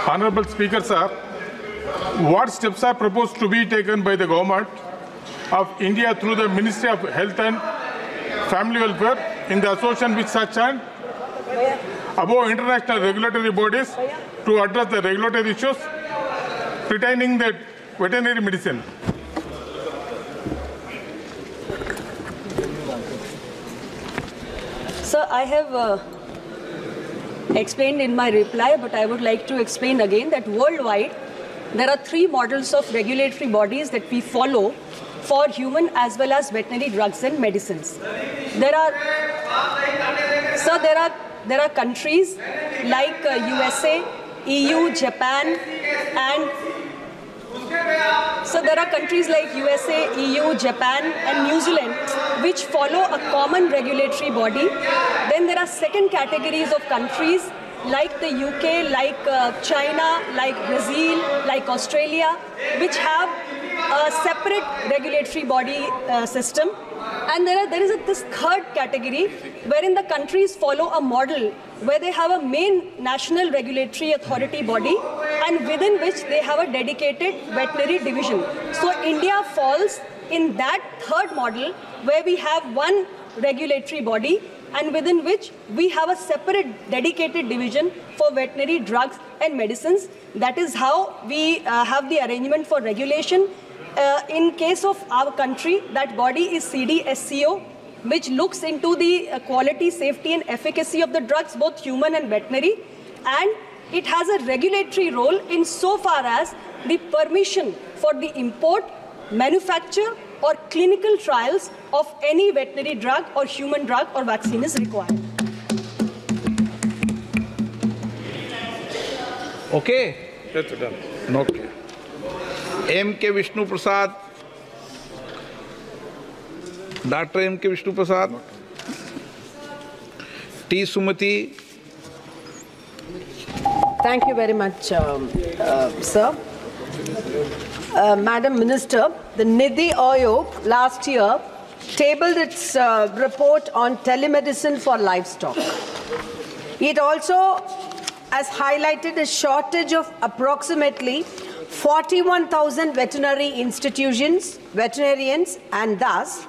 Honorable Speaker, sir, what steps are proposed to be taken by the government of India through the Ministry of Health and Family Welfare in the association with such and above international regulatory bodies to address the regulatory issues pertaining to veterinary medicine? Sir, I have explained in my reply, but I would like to explain again that worldwide there are 3 models of regulatory bodies that we follow for human as well as veterinary drugs and medicines. There are countries like USA, EU, Japan, and so there are countries like USA, EU, Japan, and New Zealand which follow a common regulatory body. Then there are second categories of countries like the UK, like China, like Brazil, like Australia, which have a separate regulatory body system. And there is this third category wherein the countries follow a model where they have a main national regulatory authority body and within which they have a dedicated veterinary division. So India falls in that third model where we have one regulatory body and within which we have a separate dedicated division for veterinary drugs and medicines. That is how we have the arrangement for regulation. In case of our country, that body is CDSCO, which looks into the quality, safety and efficacy of the drugs, both human and veterinary, and it has a regulatory role in so far as the permission for the import, manufacture or clinical trials of any veterinary drug or human drug or vaccine is required. Okay? That's done. Okay. M.K. Vishnu Prasad. Dr. M.K. Vishnu Prasad. T. Sumati. Thank you very much, sir. Madam Minister, the Nidhi Aayog last year tabled its report on telemedicine for livestock. It also has highlighted a shortage of approximately 41,000 veterinary institutions, veterinarians, and thus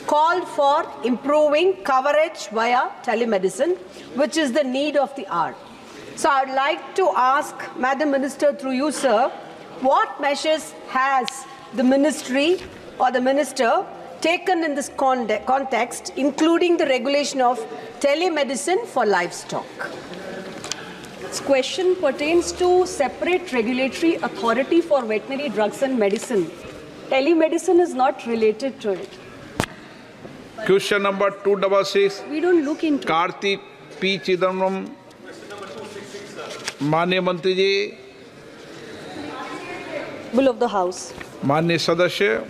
called for improving coverage via telemedicine, which is the need of the hour. So I would like to ask Madam Minister through you, sir, what measures has the ministry or the minister taken in this context, including the regulation of telemedicine for livestock? This question pertains to separate regulatory authority for veterinary drugs and medicine. Telemedicine is not related to it. Question number 266. We don't look into Kartik P. Chidambaram. माननीय मंत्री जी, Bill of the House. माननीय सदस्य,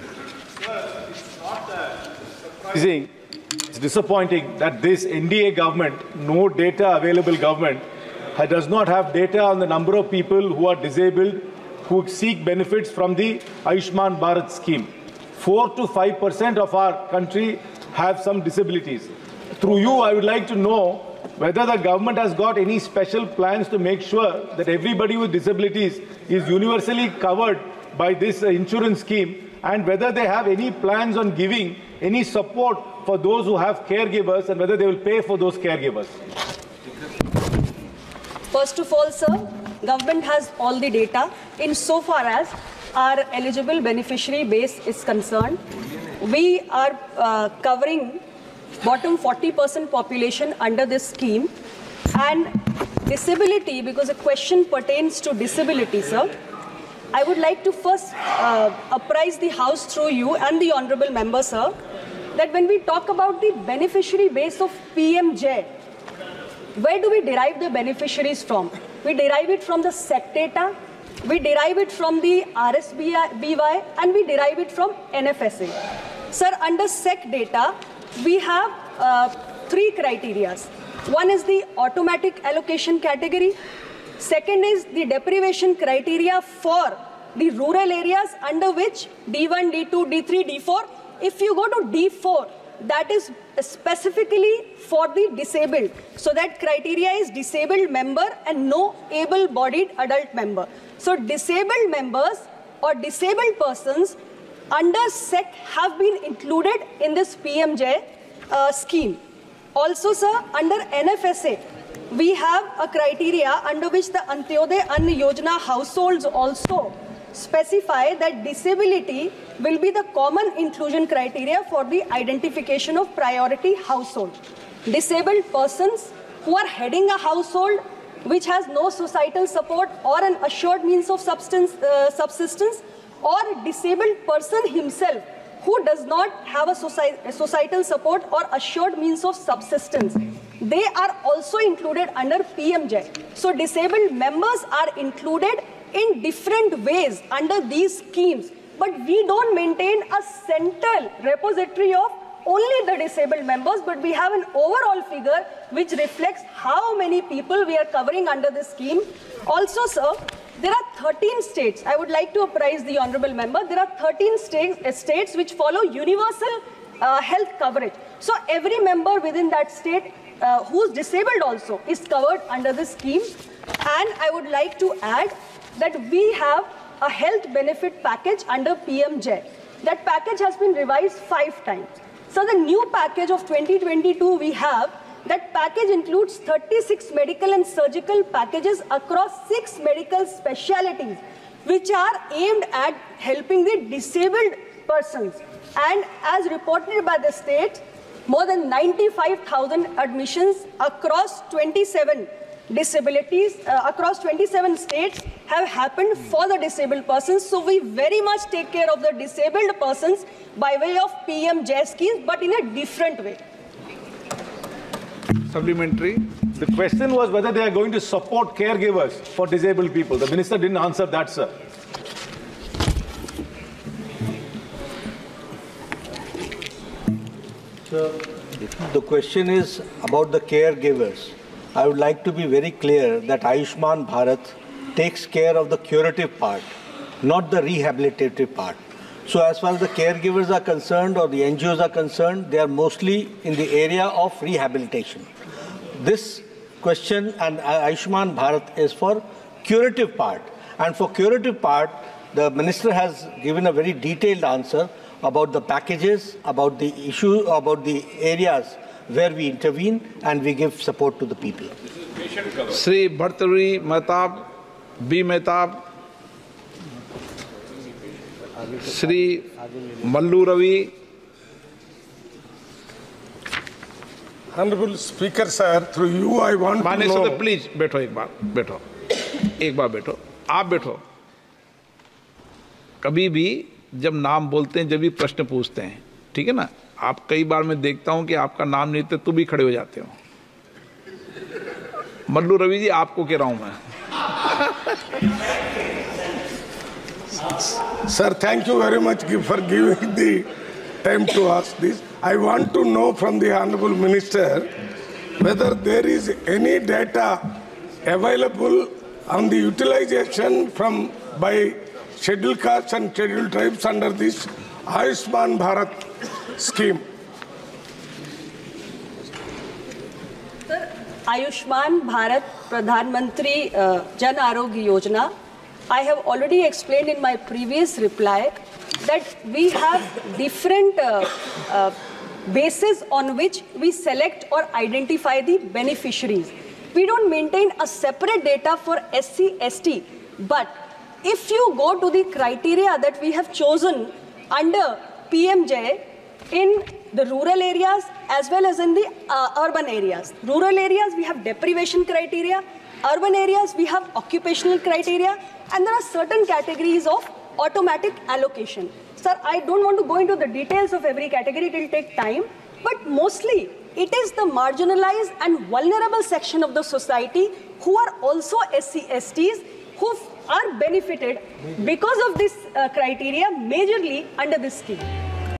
it's disappointing that this NDA government, no data available government, does not have data on the number of people who are disabled who seek benefits from the Ayushman Bharat scheme. 4 to 5% of our country have some disabilities. Through you, I would like to know whether the government has got any special plans to make sure that everybody with disabilities is universally covered by this insurance scheme, and whether they have any plans on giving any support for those who have caregivers and whether they will pay for those caregivers. First of all, sir, government has all the data insofar as our eligible beneficiary base is concerned. We are covering bottom 40% population under this scheme, and disability, because the question pertains to disability, sir. I would like to first apprise the House through you and the honourable member, sir, that when we talk about the beneficiary base of PMJ, where do we derive the beneficiaries from? We derive it from the SEC data, we derive it from the RSBY, and we derive it from NFSA. Sir, under SEC data, we have 3 criteria. One is the automatic allocation category. Second is the deprivation criteria for the rural areas under which D1, D2, D3, D4. If you go to D4, that is specifically for the disabled. So that criteria is disabled member and no able-bodied adult member. So disabled members or disabled persons under SEC have been included in this PMJ scheme. Also, sir, under NFSA, we have a criteria under which the Antyodaya Ann Yojana households also specify that disability will be the common inclusion criteria for the identification of priority household. Disabled persons who are heading a household which has no societal support or an assured means of subsistence, or disabled person himself who does not have a societal support or assured means of subsistence, they are also included under PMJ. So disabled members are included in different ways under these schemes, but we don't maintain a central repository of only the disabled members, but we have an overall figure which reflects how many people we are covering under this scheme. Also, sir, there are 13 states. I would like to apprise the honorable member. There are 13 states which follow universal health coverage. So every member within that state who's disabled also is covered under this scheme. And I would like to add that we have a health benefit package under PMJ. That package has been revised 5 times. So the new package of 2022 we have, that package includes 36 medical and surgical packages across 6 medical specialties, which are aimed at helping the disabled persons. And as reported by the state, more than 95,000 admissions across 27 disabilities, across 27 states have happened for the disabled persons. So we very much take care of the disabled persons by way of PMJ schemes, but in a different way. Supplementary. The question was whether they are going to support caregivers for disabled people. The minister didn't answer that, sir. Sir, the question is about the caregivers. I would like to be very clear that Ayushman Bharat takes care of the curative part, not the rehabilitative part. So as far as the caregivers are concerned or the NGOs are concerned, they are mostly in the area of rehabilitation. This question and Ayushman Bharat is for curative part. And for curative part, the minister has given a very detailed answer about the packages, about the issue, about the areas where we intervene and we give support to the people. Sri Bhartari Mehtab, B. Mehtab, Sri Mallu Ravi. Honorable Speaker, sir, through you I want to know. Please, बैठो एक बार बैठो, आप बैठो. कभी भी जब नाम बोलते हैं, जब भी प्रश्न पूछते हैं, ठीक है ना? आप कई बार मैं देखता हूं कि आपका नाम नहीं लेते तो भी खड़े हो जाते हो. मल्लू रवि जी, आपको कह रहा हूं मैं. Sir, thank you very much for giving the time to ask this. I want to know from the Honorable Minister whether there is any data available on the utilization by scheduled castes and scheduled tribes under this Ayushman Bharat scheme. Sir, Ayushman Bharat Pradhan Mantri Jan Arogya Yojana, I have already explained in my previous reply that we have different bases on which we select or identify the beneficiaries. We don't maintain a separate data for SC, ST, but if you go to the criteria that we have chosen under PMJ in the rural areas as well as in the urban areas. Rural areas, we have deprivation criteria. Urban areas, we have occupational criteria. And there are certain categories of automatic allocation. Sir, I don't want to go into the details of every category, it will take time. But mostly, it is the marginalized and vulnerable section of the society who are also SC, STs who are benefited because of this criteria majorly under this scheme.